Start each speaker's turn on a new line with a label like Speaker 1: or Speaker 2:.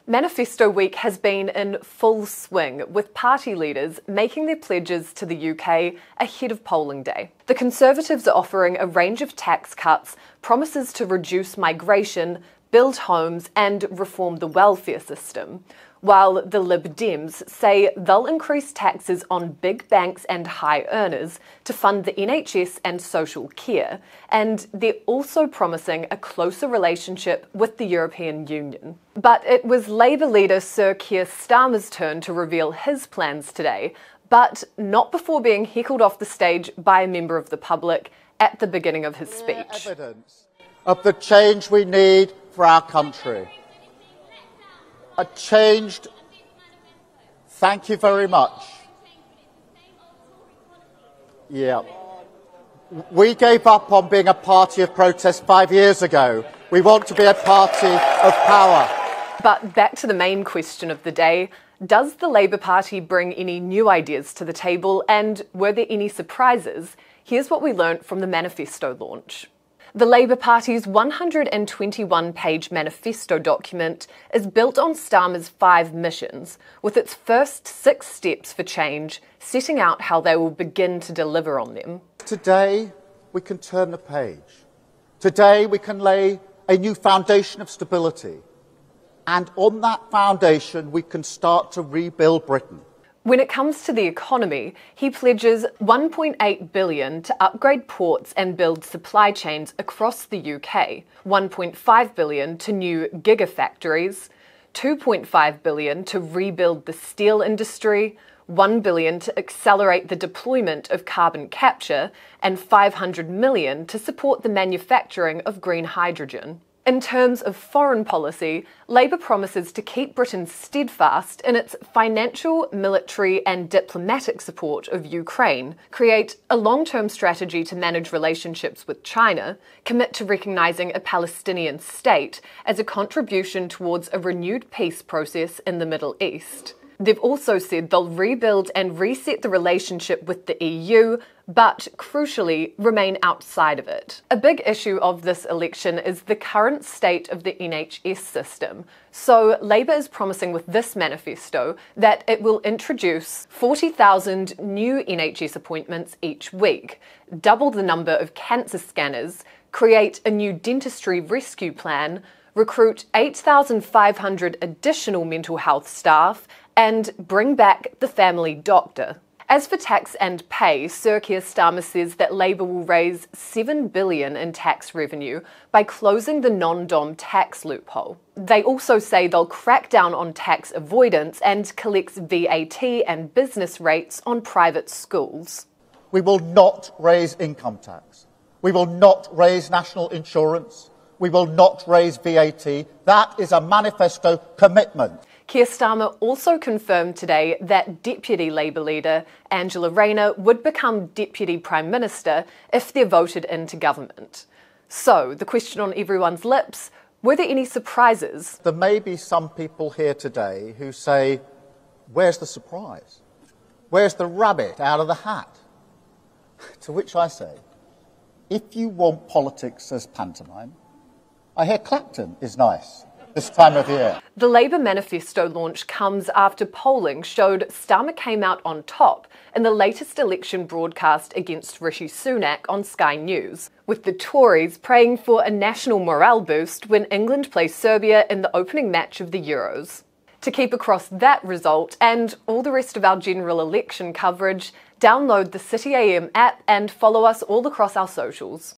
Speaker 1: Manifesto week has been in full swing, with party leaders making their pledges to the UK ahead of polling day. The Conservatives are offering a range of tax cuts, promises to reduce migration, build homes and reform the welfare system, while the Lib Dems say they'll increase taxes on big banks and high earners to fund the NHS and social care, and they're also promising a closer relationship with the European Union. But it was Labour leader Sir Keir Starmer's turn to reveal his plans today, but not before being heckled off the stage by a member of the public at the beginning of his speech.
Speaker 2: Evidence of the change we need for our country. A changed. Thank you very much. Yeah. We gave up on being a party of protest 5 years ago. We want to be a party of power.
Speaker 1: But back to the main question of the day. Does the Labour Party bring any new ideas to the table, and were there any surprises? Here's what we learnt from the manifesto launch. The Labour Party's 121-page manifesto document is built on Starmer's 5 missions, with its first 6 steps for change setting out how they will begin to deliver on them.
Speaker 2: Today, we can turn the page. Today, we can lay a new foundation of stability. And on that foundation, we can start to rebuild Britain.
Speaker 1: When it comes to the economy, he pledges $1.8 billion to upgrade ports and build supply chains across the UK, $1.5 billion to new gigafactories, $2.5 billion to rebuild the steel industry, $1 billion to accelerate the deployment of carbon capture, and $500 million to support the manufacturing of green hydrogen. In terms of foreign policy, Labour promises to keep Britain steadfast in its financial, military and diplomatic support of Ukraine, create a long-term strategy to manage relationships with China, commit to recognising a Palestinian state as a contribution towards a renewed peace process in the Middle East. They've also said they'll rebuild and reset the relationship with the EU, but crucially remain outside of it. A big issue of this election is the current state of the NHS system. So Labour is promising with this manifesto that it will introduce 40,000 new NHS appointments each week, double the number of cancer scanners, create a new dentistry rescue plan, recruit 8,500 additional mental health staff, and bring back the family doctor. As for tax and pay, Sir Keir Starmer says that Labour will raise $7 billion in tax revenue by closing the non-dom tax loophole. They also say they'll crack down on tax avoidance and collect VAT and business rates on private schools.
Speaker 2: We will not raise income tax. We will not raise national insurance. We will not raise VAT. That is a manifesto commitment.
Speaker 1: Keir Starmer also confirmed today that Deputy Labour leader Angela Rayner would become Deputy Prime Minister if they're voted into government. So, the question on everyone's lips, were there any surprises?
Speaker 2: There may be some people here today who say, where's the surprise? Where's the rabbit out of the hat? To which I say, if you want politics as pantomime, I hear Clapton is nice this time of year.
Speaker 1: The Labour manifesto launch comes after polling showed Starmer came out on top in the latest election broadcast against Rishi Sunak on Sky News, with the Tories praying for a national morale boost when England play Serbia in the opening match of the Euros. To keep across that result and all the rest of our general election coverage, download the City A.M app and follow us all across our socials.